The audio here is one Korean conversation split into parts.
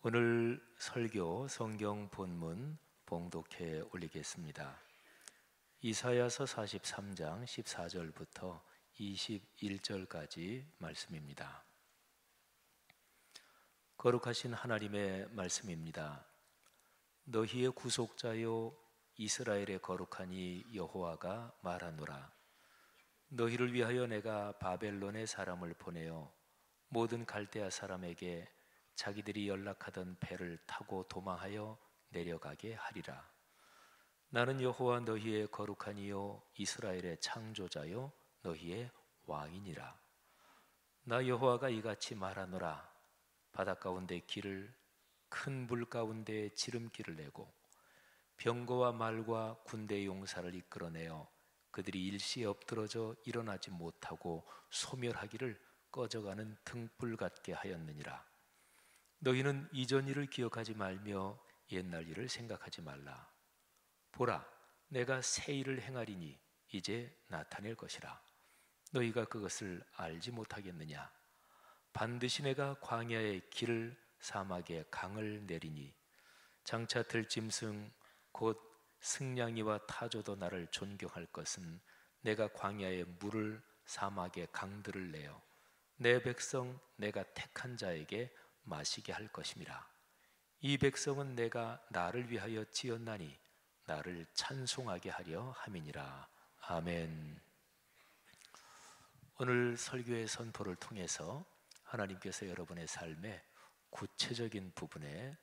오늘 설교 성경 본문 봉독해 올리겠습니다. 이사야서 43장 14절부터 21절까지 말씀입니다. 거룩하신 하나님의 말씀입니다. 너희의 구속자요 이스라엘의 거룩하니 여호와가 말하노라. 너희를 위하여 내가 바벨론의 사람을 보내어 모든 갈대아 사람에게 자기들이 연락하던 배를 타고 도망하여 내려가게 하리라. 나는 여호와 너희의 거룩하니요 이스라엘의 창조자요 너희의 왕이니라. 나 여호와가 이같이 말하노라. 바다 가운데 길을, 큰 물 가운데 지름길을 내고 병거와 말과 군대 용사를 이끌어내어 그들이 일시에 엎드러져 일어나지 못하고 소멸하기를 꺼져가는 등불 같게 하였느니라. 너희는 이전 일을 기억하지 말며 옛날 일을 생각하지 말라. 보라, 내가 새 일을 행하리니 이제 나타낼 것이라. 너희가 그것을 알지 못하겠느냐? 반드시 내가 광야의 길을, 사막의 강을 내리니 장차 들짐승 곧 승냥이와 타조도 나를 존경할 것은 내가 광야의 물을, 사막의 강들을 내어 내 백성 내가 택한 자에게 마시게 할 것임이라. 이 백성은 내가 나를 위하여 지었나니 나를 찬송하게 하려 함이니라. 아멘. 오늘 설교의 선포를 통해서 하나님께서 여러분의 삶에 구체적인 부분에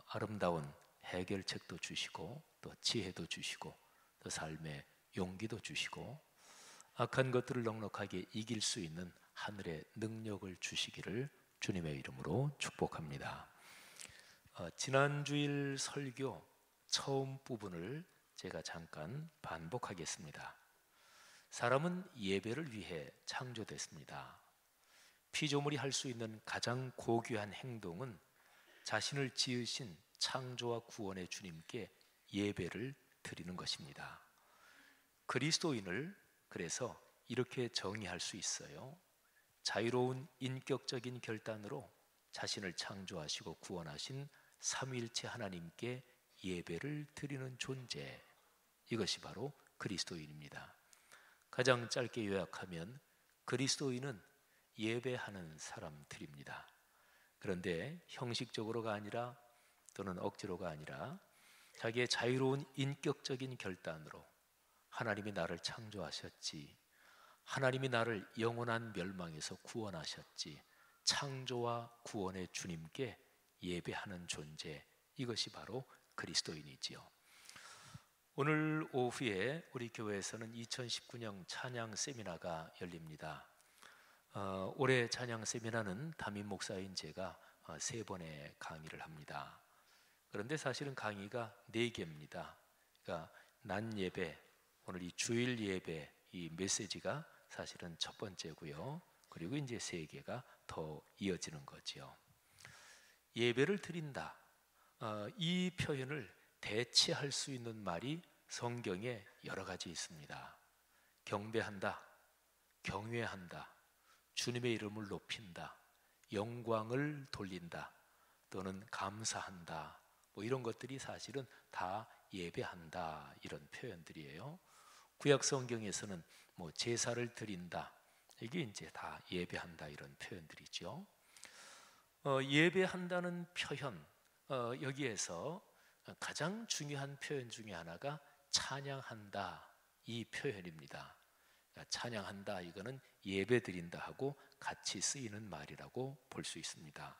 아름다운 해결책도 주시고 또 지혜도 주시고 또 삶의 용기도 주시고 악한 것들을 넉넉하게 이길 수 있는 하늘의 능력을 주시기를 주님의 이름으로 축복합니다. 지난주일 설교 처음 부분을 제가 잠깐 반복하겠습니다. 사람은 예배를 위해 창조됐습니다. 피조물이 할 수 있는 가장 고귀한 행동은 자신을 지으신 창조와 구원의 주님께 예배를 드리는 것입니다. 그리스도인을 그래서 이렇게 정의할 수 있어요. 자유로운 인격적인 결단으로 자신을 창조하시고 구원하신 삼위일체 하나님께 예배를 드리는 존재, 이것이 바로 그리스도인입니다. 가장 짧게 요약하면 그리스도인은 예배하는 사람들입니다. 그런데 형식적으로가 아니라 또는 억지로가 아니라 자기의 자유로운 인격적인 결단으로 하나님이 나를 창조하셨지, 하나님이 나를 영원한 멸망에서 구원하셨지, 창조와 구원의 주님께 예배하는 존재, 이것이 바로 그리스도인이지요. 오늘 오후에 우리 교회에서는 2019년 찬양 세미나가 열립니다. 올해 찬양 세미나는 담임 목사인 제가 3번의 강의를 합니다. 그런데 사실은 강의가 4개입니다. 그러니까 낮 예배, 오늘 이 주일 예배, 이 메시지가 사실은 첫 번째고요. 그리고 이제 3개가 더 이어지는 거죠. 예배를 드린다. 이 표현을 대체할 수 있는 말이 성경에 여러 가지 있습니다. 경배한다, 경외한다, 주님의 이름을 높인다, 영광을 돌린다, 또는 감사한다. 이런 것들이 사실은 다 예배한다, 이런 표현들이에요. 구약 성경에서는 제사를 드린다, 이게 이제 다 예배한다, 이런 표현들이죠. 예배한다는 표현, 여기에서 가장 중요한 표현 중에 하나가 찬양한다, 이 표현입니다. 찬양한다, 이거는 예배 드린다 하고 같이 쓰이는 말이라고 볼 수 있습니다.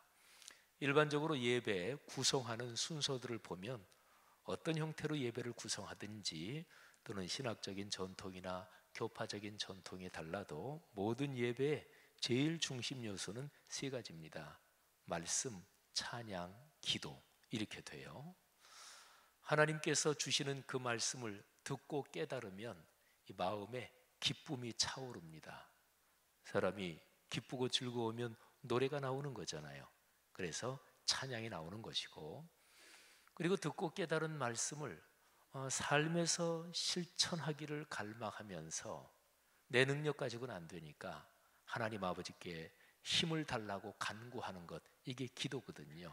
일반적으로 예배 구성하는 순서들을 보면 어떤 형태로 예배를 구성하든지 또는 신학적인 전통이나 교파적인 전통이 달라도 모든 예배의 제일 중심 요소는 3가지입니다. 말씀, 찬양, 기도, 이렇게 돼요. 하나님께서 주시는 그 말씀을 듣고 깨달으면 이 마음에 기쁨이 차오릅니다. 사람이 기쁘고 즐거우면 노래가 나오는 거잖아요. 그래서 찬양이 나오는 것이고, 그리고 듣고 깨달은 말씀을 삶에서 실천하기를 갈망하면서 내 능력 가지고는 안 되니까 하나님 아버지께 힘을 달라고 간구하는 것, 이게 기도거든요.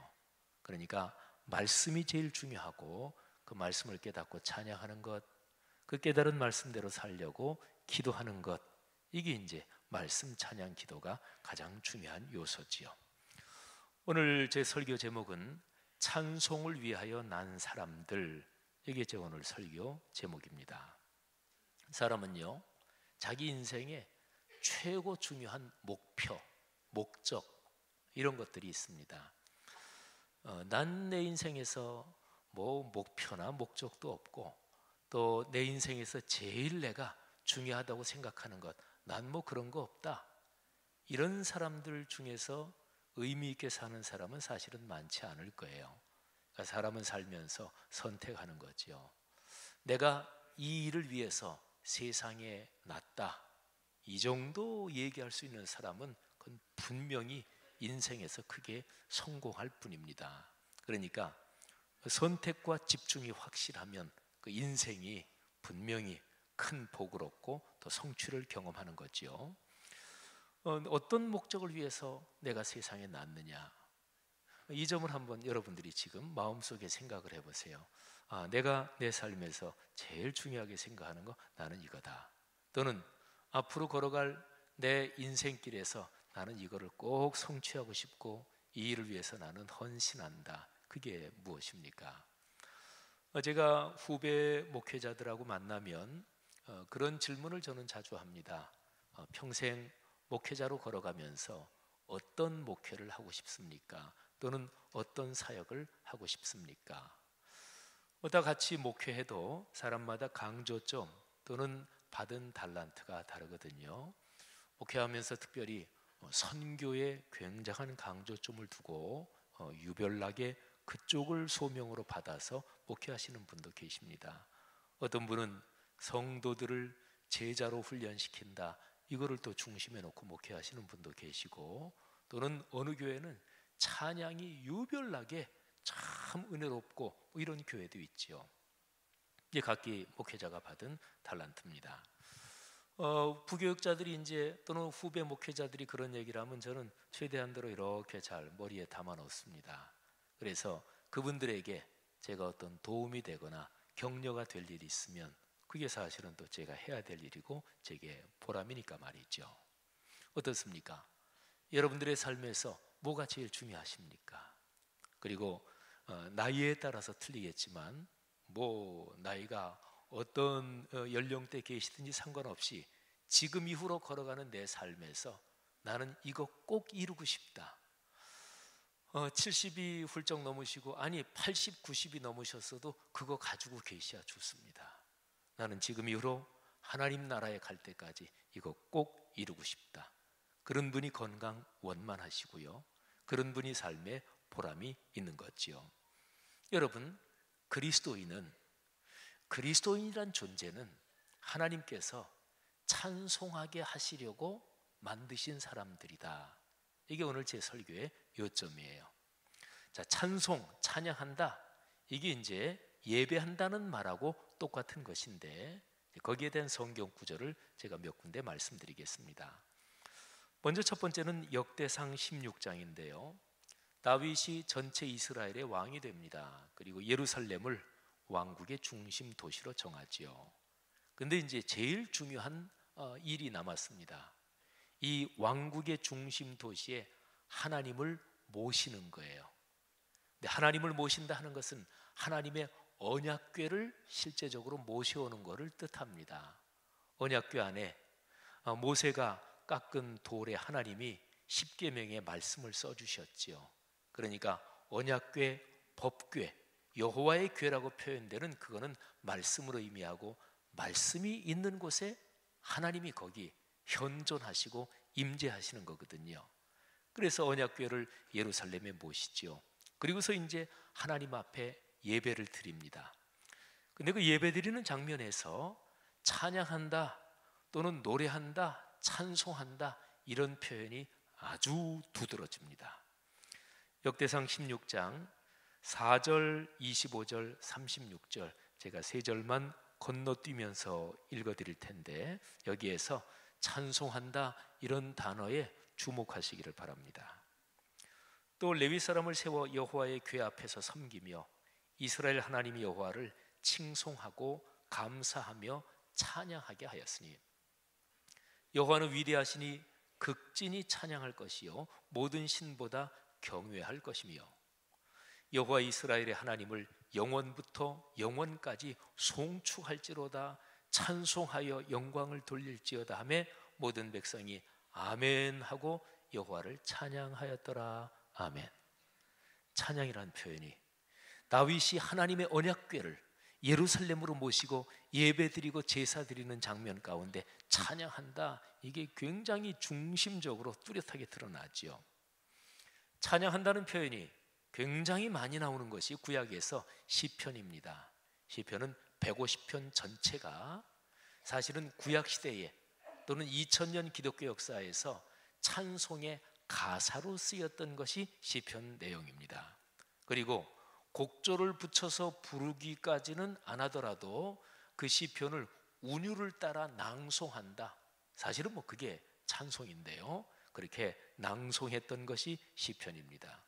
그러니까 말씀이 제일 중요하고 그 말씀을 깨닫고 찬양하는 것, 그 깨달은 말씀대로 살려고 기도하는 것, 이게 이제 말씀 찬양 기도가 가장 중요한 요소지요. 오늘 제 설교 제목은 찬송을 위하여 난 사람들, 이게 제 오늘 설교 제목입니다. 사람은요, 자기 인생에 최고 중요한 목표, 목적, 이런 것들이 있습니다. 난 내 인생에서 뭐 목표나 목적도 없고, 또 내 인생에서 제일 내가 중요하다고 생각하는 것, 난 뭐 그런 거 없다, 이런 사람들 중에서 의미 있게 사는 사람은 사실은 많지 않을 거예요. 그러니까 사람은 살면서 선택하는 거죠. 내가 이 일을 위해서 세상에 났다, 이 정도 얘기할 수 있는 사람은 그건 분명히 인생에서 크게 성공할 뿐입니다. 그러니까 선택과 집중이 확실하면 그 인생이 분명히 큰 복을 얻고 또 성취를 경험하는 거죠. 어떤 목적을 위해서 내가 세상에 났느냐, 이 점을 한번 여러분들이 지금 마음속에 생각을 해보세요. 내가 내 삶에서 제일 중요하게 생각하는 거, 나는 이거다. 또는 앞으로 걸어갈 내 인생길에서 나는 이거를 꼭 성취하고 싶고 이 일을 위해서 나는 헌신한다. 그게 무엇입니까? 제가 후배 목회자들하고 만나면 그런 질문을 저는 자주 합니다. 평생 목회자로 걸어가면서 어떤 목회를 하고 싶습니까? 또는 어떤 사역을 하고 싶습니까? 다 같이 목회해도 사람마다 강조점 또는 받은 달란트가 다르거든요. 목회하면서 특별히 선교에 굉장한 강조점을 두고 유별나게 그쪽을 소명으로 받아서 목회하시는 분도 계십니다. 어떤 분은 성도들을 제자로 훈련시킨다, 이거를 또 중심에 놓고 목회하시는 분도 계시고, 또는 어느 교회는 찬양이 유별나게 참 은혜롭고 이런 교회도 있지요. 이게 각기 목회자가 받은 달란트입니다. 부교육자들이 이제 또는 후배 목회자들이 그런 얘기를 하면 저는 최대한대로 이렇게 잘 머리에 담아 놓습니다. 그래서 그분들에게 제가 어떤 도움이 되거나 격려가 될 일이 있으면 그게 사실은 또 제가 해야 될 일이고 제게 보람이니까 말이죠. 어떻습니까? 여러분들의 삶에서 뭐가 제일 중요하십니까? 그리고 나이에 따라서 틀리겠지만 뭐 나이가 어떤 연령대 계시든지 상관없이 지금 이후로 걸어가는 내 삶에서 나는 이거 꼭 이루고 싶다. 70이 훌쩍 넘으시고 아니 80, 90이 넘으셨어도 그거 가지고 계셔야 좋습니다. 나는 지금 이후로 하나님 나라에 갈 때까지 이거 꼭 이루고 싶다. 그런 분이 건강 원만하시고요, 그런 분이 삶에 보람이 있는 거지요. 여러분, 그리스도인이란 존재는 하나님께서 찬송하게 하시려고 만드신 사람들이다. 이게 오늘 제 설교의 요점이에요. 자, 찬송, 찬양한다, 이게 이제 예배한다는 말하고 똑같은 것인데 거기에 대한 성경 구절을 제가 몇 군데 말씀드리겠습니다. 먼저 첫 번째는 역대상 16장인데요. 다윗이 전체 이스라엘의 왕이 됩니다. 그리고 예루살렘을 왕국의 중심 도시로 정하지요. 근데 이제 제일 중요한 일이 남았습니다. 이 왕국의 중심 도시에 하나님을 모시는 거예요. 근데 하나님을 모신다 하는 것은 하나님의 언약궤를 실제적으로 모셔오는 것을 뜻합니다. 언약궤 안에 모세가 깎은 돌에 하나님이 십계명의 말씀을 써주셨지요. 그러니까 언약궤, 법궤, 여호와의 궤라고 표현되는 그거는 말씀으로 의미하고, 말씀이 있는 곳에 하나님이 거기 현존하시고 임재하시는 거거든요. 그래서 언약궤를 예루살렘에 모시죠. 그리고서 이제 하나님 앞에 예배를 드립니다. 근데 그 예배 드리는 장면에서 찬양한다 또는 노래한다, 찬송한다, 이런 표현이 아주 두드러집니다. 역대상 16장 4절, 25절, 36절 제가 세 절만 건너뛰면서 읽어드릴 텐데 여기에서 찬송한다 이런 단어에 주목하시기를 바랍니다. 또 레위 사람을 세워 여호와의 궤 앞에서 섬기며 이스라엘 하나님 여호와를 칭송하고 감사하며 찬양하게 하였으니 여호와는 위대하시니 극진히 찬양할 것이요 모든 신보다 경외할 것이며 여호와 이스라엘의 하나님을 영원부터 영원까지 송축할지로다 찬송하여 영광을 돌릴지어다 하매 모든 백성이 아멘 하고 여호와를 찬양하였더라. 아멘. 찬양이라는 표현이 다윗이 하나님의 언약궤를 예루살렘으로 모시고 예배드리고 제사드리는 장면 가운데 찬양한다, 이게 굉장히 중심적으로 뚜렷하게 드러나죠. 찬양한다는 표현이 굉장히 많이 나오는 것이 구약에서 시편입니다. 시편은 150편 전체가 사실은 구약시대에 또는 2000년 기독교 역사에서 찬송의 가사로 쓰였던 것이 시편 내용입니다. 그리고 곡조를 붙여서 부르기까지는 안 하더라도 그 시편을 운율을 따라 낭송한다, 사실은 뭐 그게 찬송인데요, 그렇게 낭송했던 것이 시편입니다.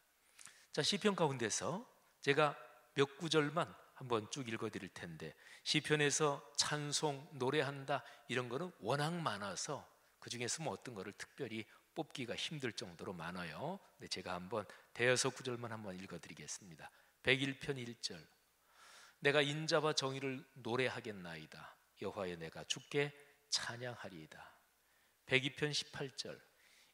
자, 시편 가운데서 제가 몇 구절만 한번 쭉 읽어드릴 텐데, 시편에서 찬송, 노래한다 이런 거는 워낙 많아서 그 중에서 뭐 어떤 거를 특별히 뽑기가 힘들 정도로 많아요. 근데 제가 한번 대여섯 구절만 한번 읽어드리겠습니다. 101편 1절 내가 인자와 정의를 노래하겠나이다. 여호와여 내가 주께 찬양하리이다. 102편 18절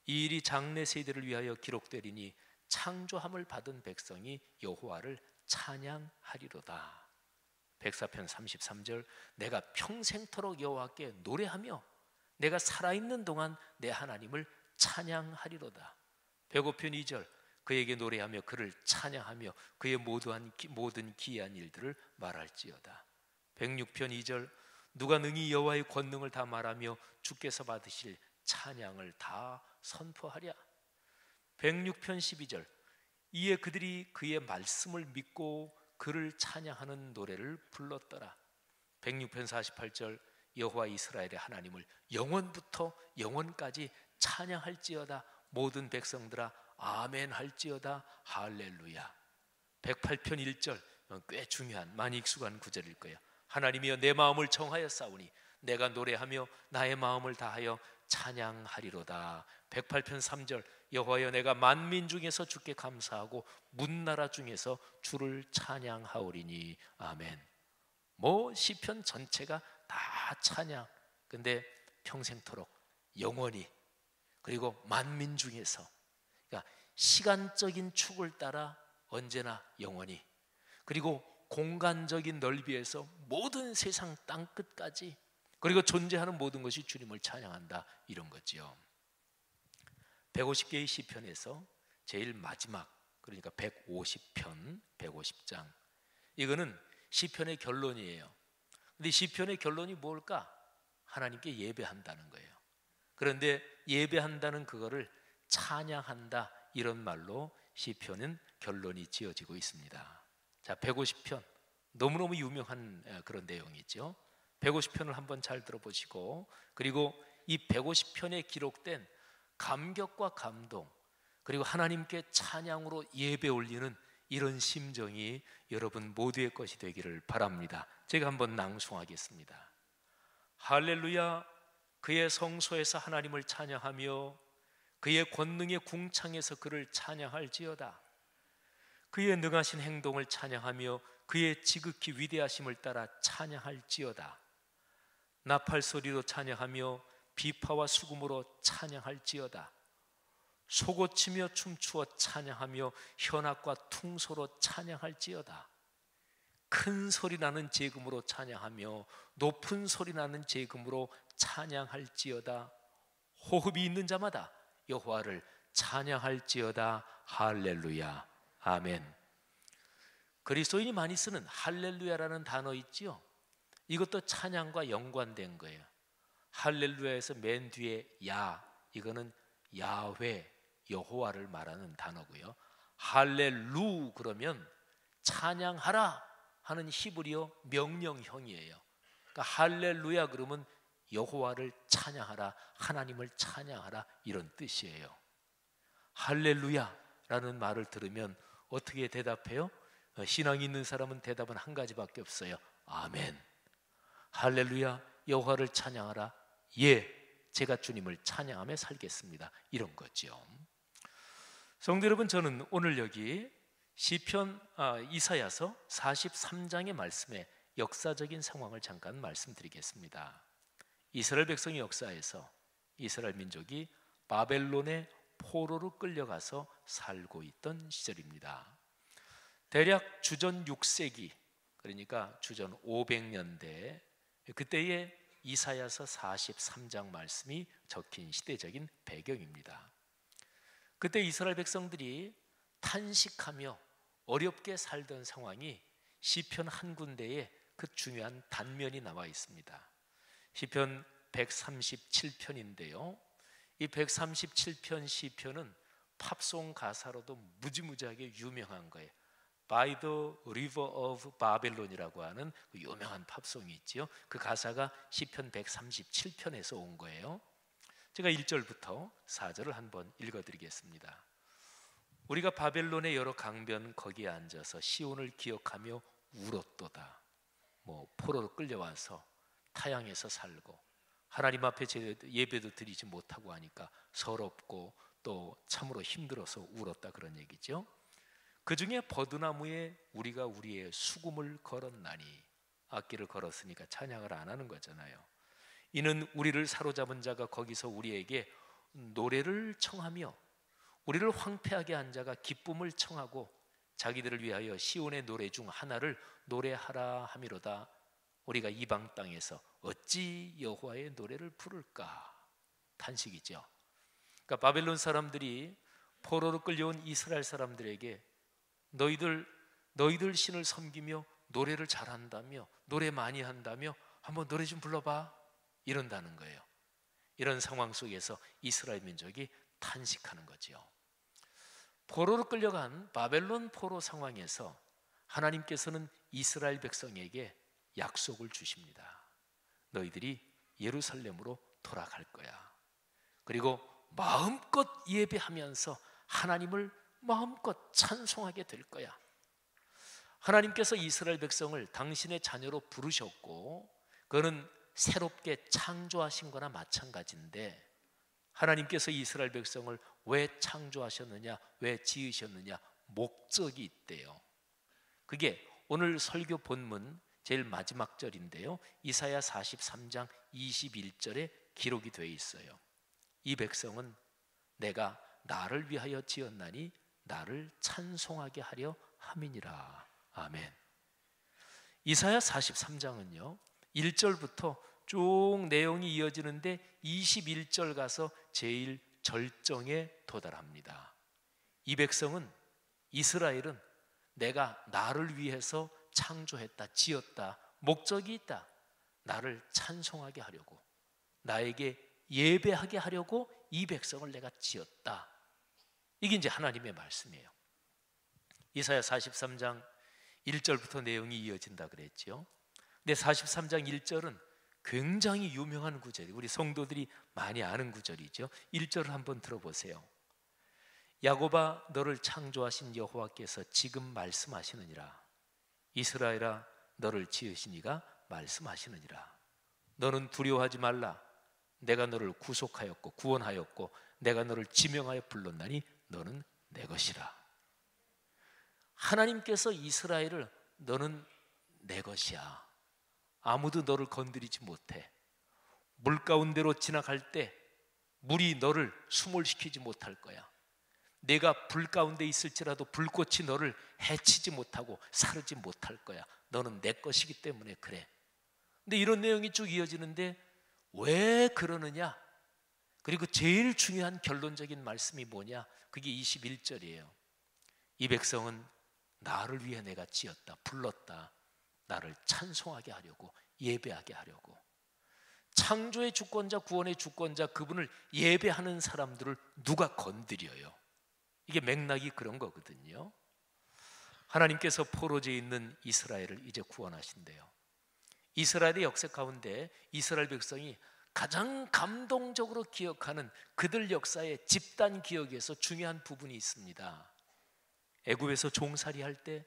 이 일이 장래 세대를 위하여 기록되리니 창조함을 받은 백성이 여호와를 찬양하리로다. 104편 33절 내가 평생토록 여호와께 노래하며 내가 살아있는 동안 내 하나님을 찬양하리로다. 105편 2절 그에게 노래하며 그를 찬양하며 그의 모든 기이한 일들을 말할지어다. 106편 2절 누가 능히 여호와의 권능을 다 말하며 주께서 받으실 찬양을 다 선포하랴. 106편 12절 이에 그들이 그의 말씀을 믿고 그를 찬양하는 노래를 불렀더라. 106편 48절 여호와 이스라엘의 하나님을 영원부터 영원까지 찬양할지어다. 모든 백성들아 아멘 할지어다. 할렐루야. 108편 1절 꽤 중요한 많이 익숙한 구절일 거예요. 하나님이여 내 마음을 정하여 싸우니 내가 노래하며 나의 마음을 다하여 찬양하리로다. 108편 3절 여호와여 내가 만민 중에서 주께 감사하고 문나라 중에서 주를 찬양하오리니. 아멘. 뭐 시편 전체가 다 찬양, 근데 평생토록 영원히, 그리고 만민 중에서, 그러니까 시간적인 축을 따라 언제나 영원히, 그리고 공간적인 넓이에서 모든 세상 땅끝까지, 그리고 존재하는 모든 것이 주님을 찬양한다, 이런 거지요. 150개의 시편에서 제일 마지막, 그러니까 150편, 150장, 이거는 시편의 결론이에요. 근데 시편의 결론이 뭘까? 하나님께 예배한다는 거예요. 그런데 예배한다는 그거를 찬양한다, 이런 말로 시편은 결론이 지어지고 있습니다. 자, 150편 너무너무 유명한 그런 내용이죠. 150편을 한번 잘 들어보시고, 그리고 이 150편에 기록된 감격과 감동, 그리고 하나님께 찬양으로 예배 올리는 이런 심정이 여러분 모두의 것이 되기를 바랍니다. 제가 한번 낭송하겠습니다. 할렐루야. 그의 성소에서 하나님을 찬양하며 그의 권능의 궁창에서 그를 찬양할지어다. 그의 능하신 행동을 찬양하며 그의 지극히 위대하심을 따라 찬양할지어다. 나팔 소리로 찬양하며 비파와 수금으로 찬양할지어다. 소고치며 춤추어 찬양하며 현악과 퉁소로 찬양할지어다. 큰 소리 나는 제금으로 찬양하며 높은 소리 나는 제금으로 찬양할지어다. 호흡이 있는 자마다 여호와를 찬양할지어다. 할렐루야. 아멘. 그리스도인이 많이 쓰는 할렐루야라는 단어 있지요. 이것도 찬양과 연관된 거예요. 할렐루야에서 맨 뒤에 야, 이거는 야훼, 여호와를 말하는 단어고요. 할렐루 그러면 찬양하라 하는 히브리어 명령형이에요. 그러니까 할렐루야 그러면 여호와를 찬양하라, 하나님을 찬양하라, 이런 뜻이에요. 할렐루야, 라는 말을 들으면 어떻게 대답해요? 신앙이 있는 사람은 대답은 한 가지밖에 없어요. 아멘. 할렐루야, 여호와를 찬양하라. 예, 제가 주님을 찬양하며 살겠습니다. 이런 거죠. 성도 여러분, 저는 오늘 여기 시편 이사야서 43장의 말씀에 역사적인 상황을 잠깐 말씀드리겠습니다. 이스라엘 백성의 역사에서 이스라엘 민족이 바벨론의 포로로 끌려가서 살고 있던 시절입니다. 대략 주전 6세기, 그러니까 주전 500년대, 그때의 이사야서 43장 말씀이 적힌 시대적인 배경입니다. 그때 이스라엘 백성들이 탄식하며 어렵게 살던 상황이 시편 한 군데에 그 중요한 단면이 나와 있습니다. 시편 137편인데요. 이 137편 시편은 팝송 가사로도 무지무지하게 유명한 거예요. By the River of Babylon이라고 하는 그 유명한 팝송이 있지요. 그 가사가 시편 137편에서 온 거예요. 제가 1절부터 4절을 한번 읽어드리겠습니다. 우리가 바벨론의 여러 강변 거기에 앉아서 시온을 기억하며 울었도다. 포로로 끌려와서 타향에서 살고 하나님 앞에 예배도 드리지 못하고 하니까 서럽고 또 참으로 힘들어서 울었다, 그런 얘기죠. 그 중에 버드나무에 우리가 우리의 수금을 걸었나니, 악기를 걸었으니까 찬양을 안 하는 거잖아요. 이는 우리를 사로잡은 자가 거기서 우리에게 노래를 청하며 우리를 황폐하게 한 자가 기쁨을 청하고 자기들을 위하여 시온의 노래 중 하나를 노래하라 하미로다. 우리가 이방 땅에서 어찌 여호와의 노래를 부를까? 탄식이죠. 그러니까 바벨론 사람들이 포로로 끌려온 이스라엘 사람들에게 너희들 신을 섬기며 노래를 잘한다며, 노래 많이 한다며 한번 노래 좀 불러봐, 이런다는 거예요. 이런 상황 속에서 이스라엘 민족이 탄식하는 거죠. 포로로 끌려간 바벨론 포로 상황에서 하나님께서는 이스라엘 백성에게 약속을 주십니다. 너희들이 예루살렘으로 돌아갈 거야. 그리고 마음껏 예배하면서 하나님을 마음껏 찬송하게 될 거야. 하나님께서 이스라엘 백성을 당신의 자녀로 부르셨고 그거는 새롭게 창조하신 거나 마찬가지인데, 하나님께서 이스라엘 백성을 왜 창조하셨느냐, 왜 지으셨느냐, 목적이 있대요. 그게 오늘 설교 본문 제일 마지막 절인데요, 이사야 43장 21절에 기록이 되어 있어요. 이 백성은 내가 나를 위하여 지었나니 나를 찬송하게 하려 함이니라. 아멘. 이사야 43장은요 1절부터 쭉 내용이 이어지는데 21절 가서 제일 절정에 도달합니다. 이 백성은, 이스라엘은 내가 나를 위해서 창조했다, 지었다, 목적이 있다. 나를 찬송하게 하려고, 나에게 예배하게 하려고 이 백성을 내가 지었다. 이게 이제 하나님의 말씀이에요. 이사야 43장 1절부터 내용이 이어진다 그랬죠. 근데 43장 1절은 굉장히 유명한 구절이에요. 우리 성도들이 많이 아는 구절이죠. 1절을 한번 들어보세요. 야곱아, 너를 창조하신 여호와께서 지금 말씀하시느니라. 이스라엘아, 너를 지으신 이가 말씀하시느니라. 너는 두려워하지 말라. 내가 너를 구속하였고 구원하였고 내가 너를 지명하여 불렀나니 너는 내 것이라. 하나님께서 이스라엘을 너는 내 것이야. 아무도 너를 건드리지 못해. 물 가운데로 지나갈 때 물이 너를 수몰시키지 못할 거야. 내가 불 가운데 있을지라도 불꽃이 너를 해치지 못하고 사르지 못할 거야. 너는 내 것이기 때문에 그래. 근데 이런 내용이 쭉 이어지는데 왜 그러느냐? 그리고 제일 중요한 결론적인 말씀이 뭐냐? 그게 21절이에요. 이 백성은 나를 위해 내가 지었다, 불렀다. 나를 찬송하게 하려고, 예배하게 하려고. 창조의 주권자, 구원의 주권자, 그분을 예배하는 사람들을 누가 건드려요? 이게 맥락이 그런 거거든요. 하나님께서 포로지에 있는 이스라엘을 이제 구원하신대요. 이스라엘의 역사 가운데 이스라엘 백성이 가장 감동적으로 기억하는 그들 역사의 집단 기억에서 중요한 부분이 있습니다. 애굽에서 종살이 할 때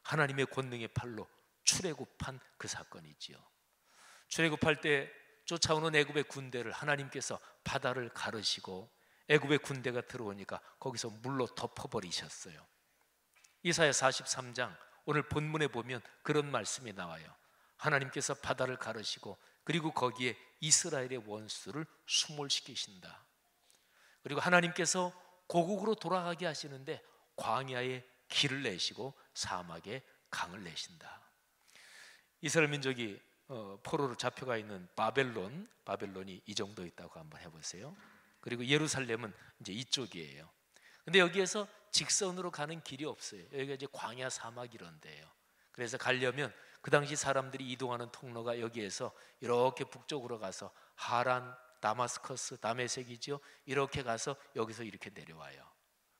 하나님의 권능의 팔로 출애굽한 그 사건이지요. 출애굽할 때 쫓아오는 애굽의 군대를 하나님께서 바다를 가르시고 애굽의 군대가 들어오니까 거기서 물로 덮어버리셨어요. 이사야 43장 오늘 본문에 보면 그런 말씀이 나와요. 하나님께서 바다를 가르시고 그리고 거기에 이스라엘의 원수를 수몰시키신다. 그리고 하나님께서 고국으로 돌아가게 하시는데 광야에 길을 내시고 사막에 강을 내신다. 이스라엘 민족이 포로로 잡혀가 있는 바벨론이 이 정도 있다고 한번 해보세요. 그리고 예루살렘은 이제 이쪽이에요. 근데 여기에서 직선으로 가는 길이 없어요. 여기가 이제 광야 사막 이런 데예요. 그래서 가려면 그 당시 사람들이 이동하는 통로가 여기에서 이렇게 북쪽으로 가서 하란, 다마스커스, 다메섹이죠. 이렇게 가서 여기서 이렇게 내려와요.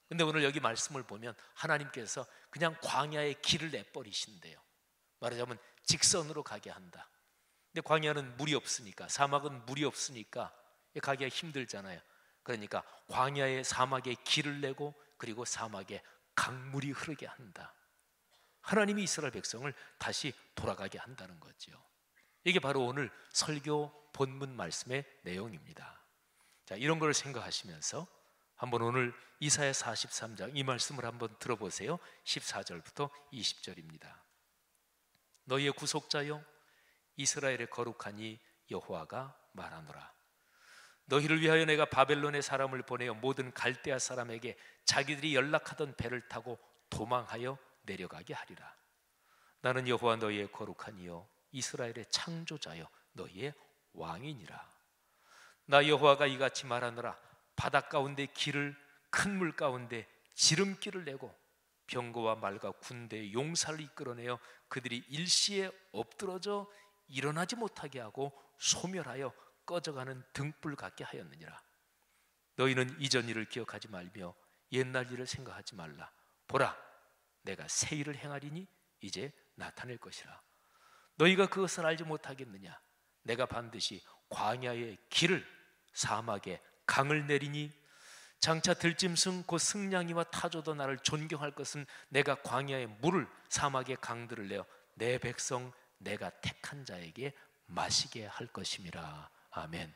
근데 오늘 여기 말씀을 보면 하나님께서 그냥 광야에 길을 내버리신대요. 말하자면 직선으로 가게 한다. 근데 광야는 물이 없으니까, 사막은 물이 없으니까 가기가 힘들잖아요. 그러니까 광야의 사막에 길을 내고 그리고 사막에 강물이 흐르게 한다. 하나님이 이스라엘 백성을 다시 돌아가게 한다는 거죠. 이게 바로 오늘 설교 본문 말씀의 내용입니다. 자, 이런 걸 생각하시면서 한번 오늘 이사야 43장 이 말씀을 한번 들어보세요. 14절부터 20절입니다. 너희의 구속자여 이스라엘의 거룩하니 여호와가 말하노라. 너희를 위하여 내가 바벨론의 사람을 보내어 모든 갈대아 사람에게 자기들이 연락하던 배를 타고 도망하여 내려가게 하리라. 나는 여호와 너희의 거룩한 이요 이스라엘의 창조자여 너희의 왕이니라. 나 여호와가 이같이 말하노라. 바다 가운데 길을 큰 물 가운데 지름길을 내고 병거와 말과 군대의 용사를 이끌어내어 그들이 일시에 엎드러져 일어나지 못하게 하고 소멸하여 꺼져가는 등불 같게 하였느니라. 너희는 이전 일을 기억하지 말며 옛날 일을 생각하지 말라. 보라, 내가 새 일을 행하리니 이제 나타낼 것이라. 너희가 그것을 알지 못하겠느냐? 내가 반드시 광야의 길을 사막에 강을 내리니 장차 들짐승 곧 승냥이와 타조도 나를 존경할 것은 내가 광야의 물을 사막의 강들을 내어 내 백성 내가 택한 자에게 마시게 할 것임이라. 아멘.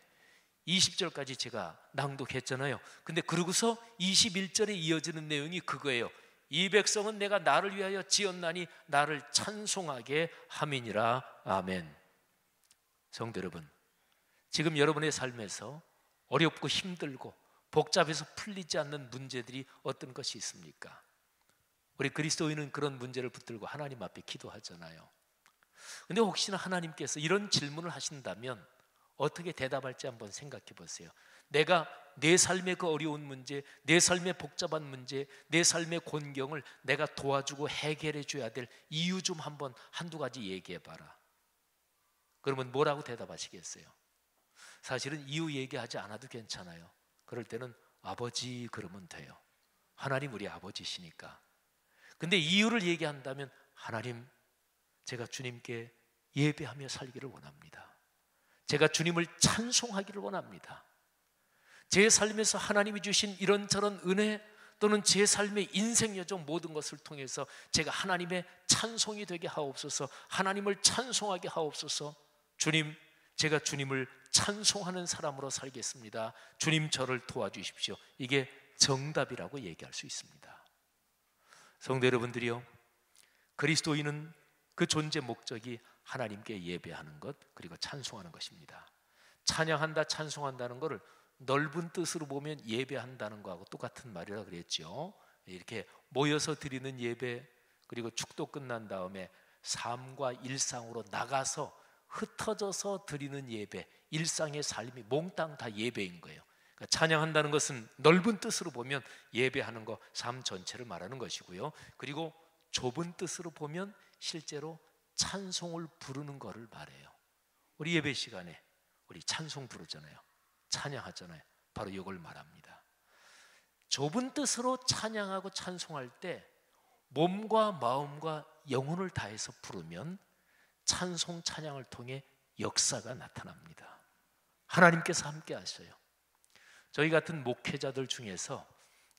20절까지 제가 낭독했잖아요. 근데 그러고서 21절에 이어지는 내용이 그거예요. 이 백성은 내가 나를 위하여 지었나니 나를 찬송하게 함이니라. 아멘. 성도 여러분, 지금 여러분의 삶에서 어렵고 힘들고 복잡해서 풀리지 않는 문제들이 어떤 것이 있습니까? 우리 그리스도인은 그런 문제를 붙들고 하나님 앞에 기도하잖아요. 근데 혹시나 하나님께서 이런 질문을 하신다면 어떻게 대답할지 한번 생각해 보세요. 내가 내 삶의 그 어려운 문제, 내 삶의 복잡한 문제, 내 삶의 곤경을 내가 도와주고 해결해 줘야 될 이유 좀 한두 가지 얘기해 봐라. 그러면 뭐라고 대답하시겠어요? 사실은 이유 얘기하지 않아도 괜찮아요. 그럴 때는 아버지 그러면 돼요. 하나님 우리 아버지시니까. 근데 이유를 얘기한다면 하나님, 제가 주님께 예배하며 살기를 원합니다. 제가 주님을 찬송하기를 원합니다. 제 삶에서 하나님이 주신 이런저런 은혜 또는 제 삶의 인생 여정 모든 것을 통해서 제가 하나님의 찬송이 되게 하옵소서. 하나님을 찬송하게 하옵소서. 주님, 제가 주님을 찬송하는 사람으로 살겠습니다. 주님 저를 도와주십시오. 이게 정답이라고 얘기할 수 있습니다. 성도 여러분들이요, 그리스도인은 그 존재 목적이 하나님께 예배하는 것 그리고 찬송하는 것입니다. 찬양한다, 찬송한다는 것을 넓은 뜻으로 보면 예배한다는 거하고 똑같은 말이라 그랬죠. 이렇게 모여서 드리는 예배, 그리고 축도 끝난 다음에 삶과 일상으로 나가서 흩어져서 드리는 예배, 일상의 삶이 몽땅 다 예배인 거예요. 그러니까 찬양한다는 것은 넓은 뜻으로 보면 예배하는 거, 삶 전체를 말하는 것이고요. 그리고 좁은 뜻으로 보면 실제로 찬송을 부르는 거를 말해요. 우리 예배 시간에 우리 찬송 부르잖아요. 찬양하잖아요. 바로 이걸 말합니다. 좁은 뜻으로 찬양하고 찬송할 때 몸과 마음과 영혼을 다해서 부르면 찬송 찬양을 통해 역사가 나타납니다. 하나님께서 함께 하셔요. 저희 같은 목회자들 중에서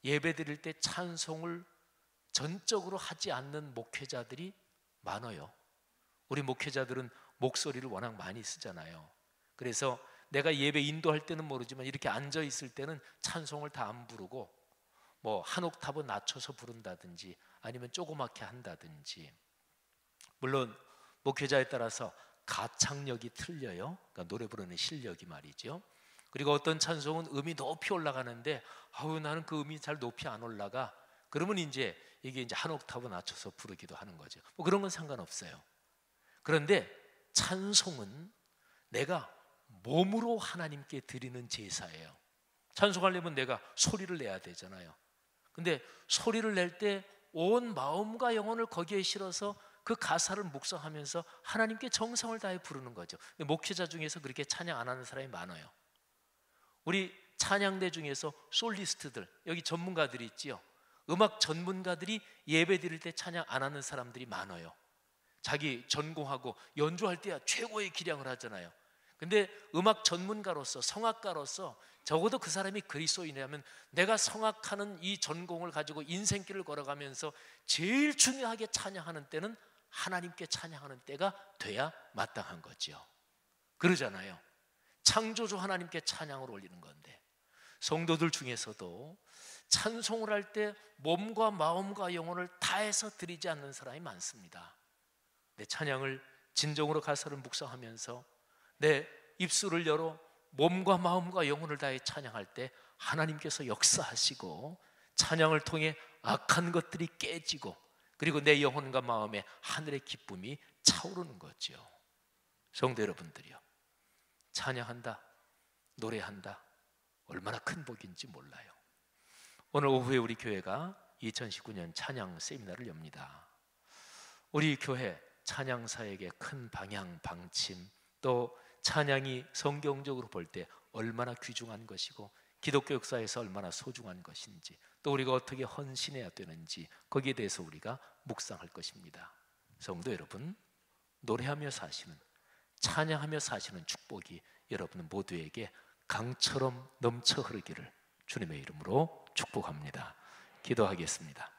예배 드릴 때 찬송을 전적으로 하지 않는 목회자들이 많아요. 우리 목회자들은 목소리를 워낙 많이 쓰잖아요. 그래서 내가 예배 인도할 때는 모르지만 이렇게 앉아 있을 때는 찬송을 다 안 부르고 뭐 한 옥타브 낮춰서 부른다든지 아니면 조그맣게 한다든지, 물론 목회자에 따라서 가창력이 틀려요. 그러니까 노래 부르는 실력이 말이죠. 그리고 어떤 찬송은 음이 높이 올라가는데 나는 그 음이 잘 높이 안 올라가. 그러면 이제 이게 이제 한 옥타브 낮춰서 부르기도 하는 거죠. 뭐 그런 건 상관없어요. 그런데 찬송은 내가 몸으로 하나님께 드리는 제사예요. 찬송하려면 내가 소리를 내야 되잖아요. 근데 소리를 낼 때 온 마음과 영혼을 거기에 실어서 그 가사를 묵상하면서 하나님께 정성을 다해 부르는 거죠. 목회자 중에서 그렇게 찬양 안 하는 사람이 많아요. 우리 찬양대 중에서 솔리스트들, 여기 전문가들이 있지요. 음악 전문가들이 예배 드릴 때 찬양 안 하는 사람들이 많아요. 자기 전공하고 연주할 때야 최고의 기량을 하잖아요. 근데 음악 전문가로서, 성악가로서 적어도 그 사람이 그리스도인이라면 내가 성악하는 이 전공을 가지고 인생길을 걸어가면서 제일 중요하게 찬양하는 때는 하나님께 찬양하는 때가 돼야 마땅한 거죠. 그러잖아요. 창조주 하나님께 찬양을 올리는 건데, 성도들 중에서도 찬송을 할 때 몸과 마음과 영혼을 다해서 드리지 않는 사람이 많습니다. 내 찬양을 진정으로 가사를 묵상하면서 내 입술을 열어 몸과 마음과 영혼을 다해 찬양할 때 하나님께서 역사하시고 찬양을 통해 악한 것들이 깨지고 그리고 내 영혼과 마음에 하늘의 기쁨이 차오르는 거죠. 성도 여러분들이요, 찬양한다, 노래한다, 얼마나 큰 복인지 몰라요. 오늘 오후에 우리 교회가 2019년 찬양 세미나를 엽니다. 우리 교회 찬양사에게 큰 방향, 방침, 또 찬양이 성경적으로 볼 때 얼마나 귀중한 것이고 기독교 역사에서 얼마나 소중한 것인지, 또 우리가 어떻게 헌신해야 되는지 거기에 대해서 우리가 묵상할 것입니다. 성도 여러분, 노래하며 사시는, 찬양하며 사시는 축복이 여러분 모두에게 강처럼 넘쳐 흐르기를 주님의 이름으로 축복합니다. 기도하겠습니다.